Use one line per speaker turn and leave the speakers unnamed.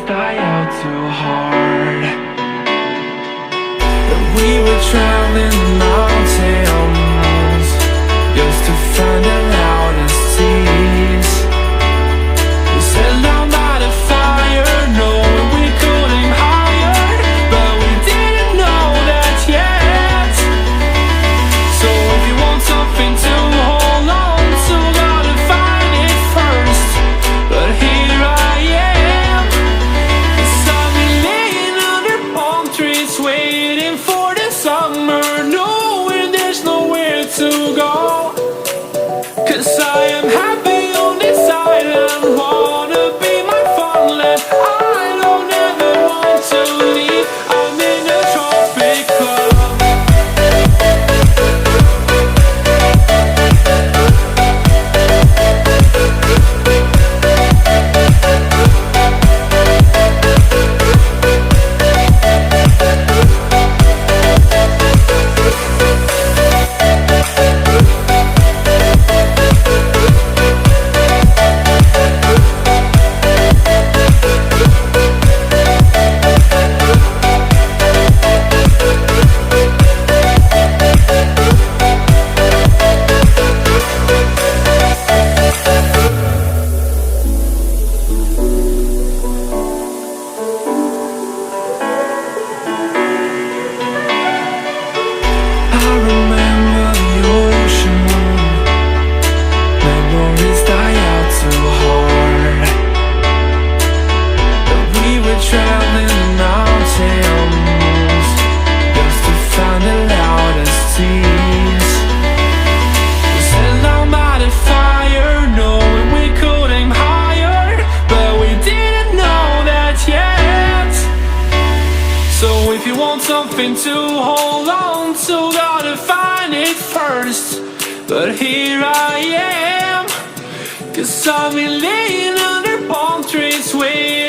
Die out too hard. But we were traveling mountains just to find the loudest seas. We set down by the fire, knowing we could aim higher, but we didn't know that yet. So if you want something to hold on to, gotta find it first. But here I am, waiting for the summer, knowing there's nowhere to go. 'Cause I am happy on this island, wanna be my farmland. I don't ever want to leave, I'm in a tropic club. Something to hold on to, gotta find it first. But here I am, 'cause I've been laying under palm trees waiting